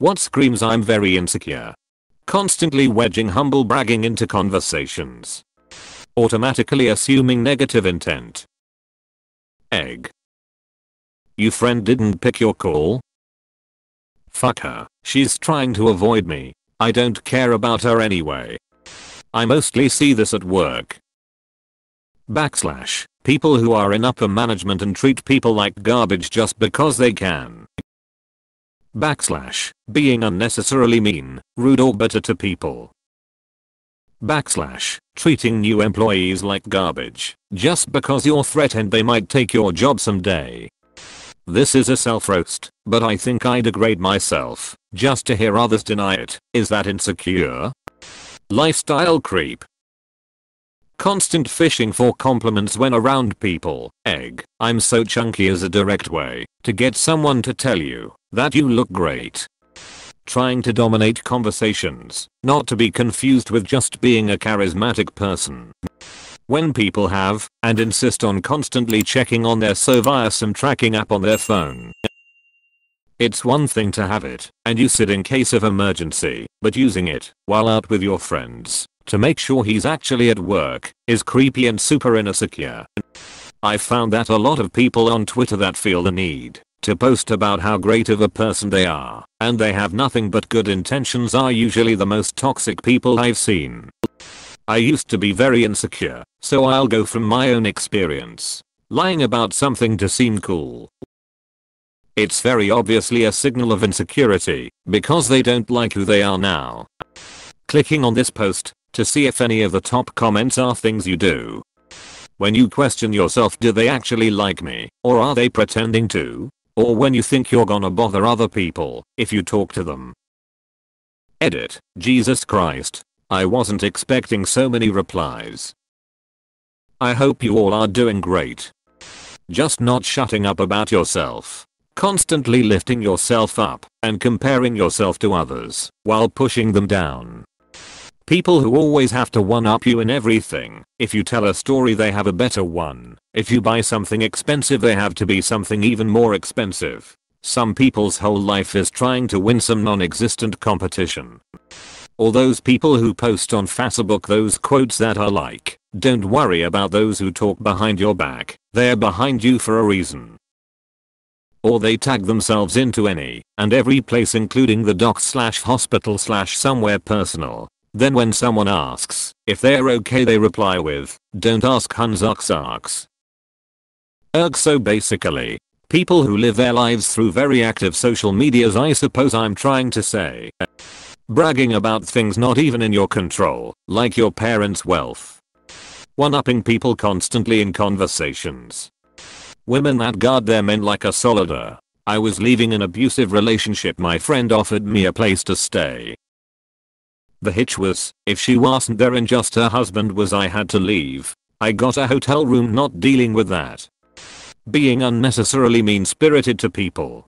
What screams I'm very insecure? Constantly wedging humble bragging into conversations. Automatically assuming negative intent. Egg. You friend didn't pick your call? Fuck her, she's trying to avoid me. I don't care about her anyway. I mostly see this at work. Backslash, people who are in upper management and treat people like garbage just because they can. Backslash, being unnecessarily mean, rude or bitter to people. Backslash, treating new employees like garbage, just because you're threatened they might take your job someday. This is a self-roast, but I think I degrade myself, just to hear others deny it. Is that insecure? Lifestyle creep. Constant fishing for compliments when around people. Egg. I'm so chunky is a direct way to get someone to tell you that you look great. Trying to dominate conversations, not to be confused with just being a charismatic person. When people have, and insist on constantly checking on their so via some tracking app on their phone. It's one thing to have it, and use it in case of emergency, but using it, while out with your friends, to make sure he's actually at work, is creepy and super insecure. I've found that a lot of people on Twitter that feel the need to post about how great of a person they are, and they have nothing but good intentions are usually the most toxic people I've seen. I used to be very insecure, so I'll go from my own experience. Lying about something to seem cool. It's very obviously a signal of insecurity, because they don't like who they are now. Clicking on this post to see if any of the top comments are things you do. When you question yourself, do they actually like me, or are they pretending to? Or when you think you're gonna bother other people if you talk to them. Edit. Jesus Christ. I wasn't expecting so many replies. I hope you all are doing great. Just not shutting up about yourself. Constantly lifting yourself up and comparing yourself to others while pushing them down. People who always have to one-up you in everything. If you tell a story they have a better one. If you buy something expensive they have to be something even more expensive. Some people's whole life is trying to win some non-existent competition. Or those people who post on Facebook those quotes that are like, don't worry about those who talk behind your back, they're behind you for a reason. Or they tag themselves into any and every place including the docs/hospital/somewhere personal. Then when someone asks if they're okay they reply with, don't ask Hunzucks. So basically, people who live their lives through very active social medias I suppose I'm trying to say. Bragging about things not even in your control, like your parents' wealth. One-upping people constantly in conversations. Women that guard their men like a soldier. I was leaving an abusive relationship, my friend offered me a place to stay. The hitch was, if she wasn't there and just her husband was, I had to leave. I got a hotel room, not dealing with that. Being unnecessarily mean-spirited to people.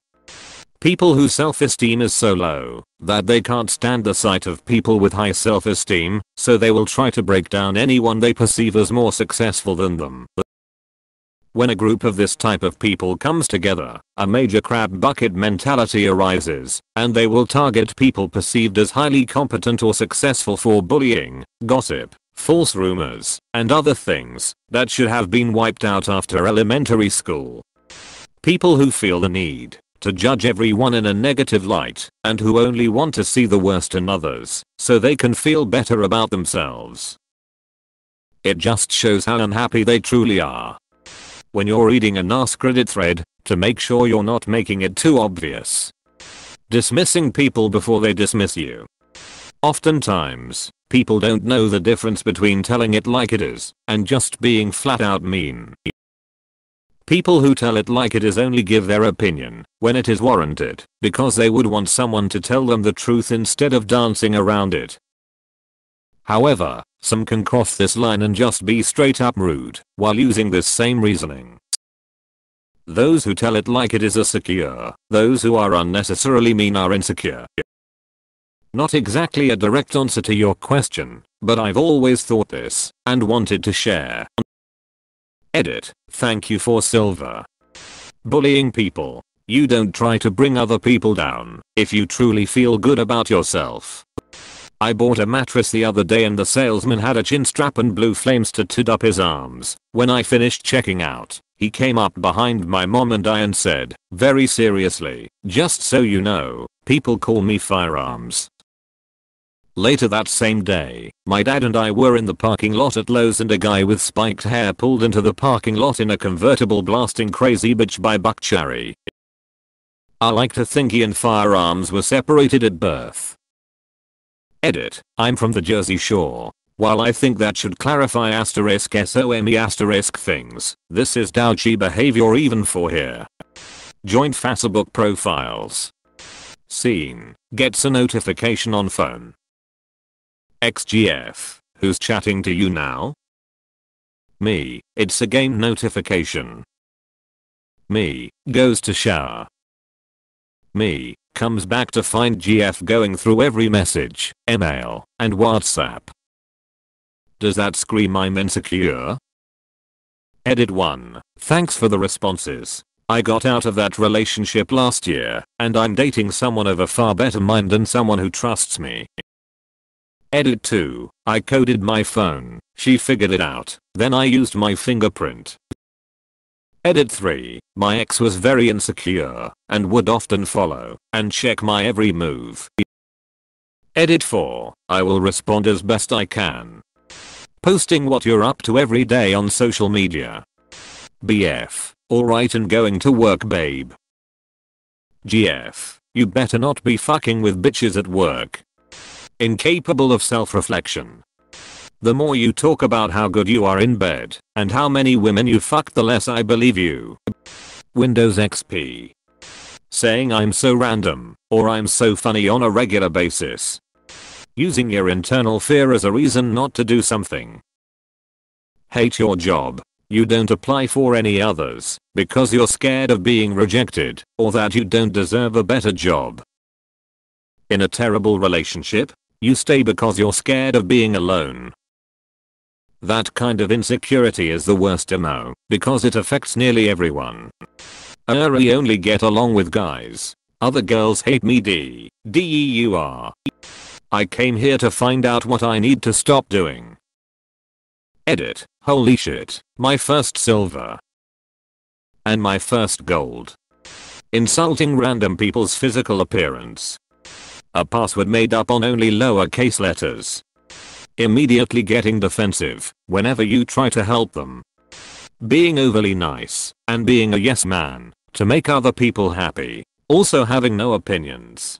People whose self-esteem is so low that they can't stand the sight of people with high self-esteem, so they will try to break down anyone they perceive as more successful than them. When a group of this type of people comes together, a major crab bucket mentality arises, and they will target people perceived as highly competent or successful for bullying, gossip, false rumors, and other things that should have been wiped out after elementary school. People who feel the need to judge everyone in a negative light, and who only want to see the worst in others, so they can feel better about themselves. It just shows how unhappy they truly are. When you're reading an Ask Reddit thread, to make sure you're not making it too obvious. Dismissing people before they dismiss you. Oftentimes, people don't know the difference between telling it like it is and just being flat out mean. People who tell it like it is only give their opinion when it is warranted because they would want someone to tell them the truth instead of dancing around it. However, some can cross this line and just be straight up rude while using this same reasoning. Those who tell it like it is are secure. Those who are unnecessarily mean are insecure. Not exactly a direct answer to your question, but I've always thought this and wanted to share. Edit. Thank you for silver. Bullying people. You don't try to bring other people down if you truly feel good about yourself. I bought a mattress the other day and the salesman had a chin strap and blue flames tattooed up his arms. When I finished checking out, he came up behind my mom and I and said, very seriously, just so you know, people call me Firearms. Later that same day, my dad and I were in the parking lot at Lowe's and a guy with spiked hair pulled into the parking lot in a convertible blasting Crazy Bitch by Buck Cherry. I like to think he and Firearms were separated at birth. Edit. I'm from the Jersey Shore. While I think that should clarify *SOME things, this is douchey behavior even for here. Joint Facebook profiles. Scene. Gets a notification on phone. XGF. Who's chatting to you now? Me. It's a game notification. Me. Goes to shower. Me. Comes back to find GF going through every message, email, and WhatsApp. Does that scream I'm insecure? Edit 1. Thanks for the responses. I got out of that relationship last year, and I'm dating someone of a far better mind than someone who trusts me. Edit 2. I coded my phone, she figured it out, then I used my fingerprint. Edit 3. My ex was very insecure, and would often follow, and check my every move. Edit 4. I will respond as best I can. Posting what you're up to every day on social media. BF. Alright and going to work babe. GF. You better not be fucking with bitches at work. Incapable of self-reflection. The more you talk about how good you are in bed and how many women you fucked, the less I believe you. Windows XP. Saying I'm so random or I'm so funny on a regular basis. Using your internal fear as a reason not to do something. Hate your job. You don't apply for any others because you're scared of being rejected or that you don't deserve a better job. In a terrible relationship, you stay because you're scared of being alone. That kind of insecurity is the worst MO because it affects nearly everyone. I only get along with guys. Other girls hate me DEUR. I came here to find out what I need to stop doing. Edit. Holy shit. My first silver. And my first gold. Insulting random people's physical appearance. A password made up on only lowercase letters. Immediately getting defensive whenever you try to help them. Being overly nice and being a yes man to make other people happy. Also having no opinions.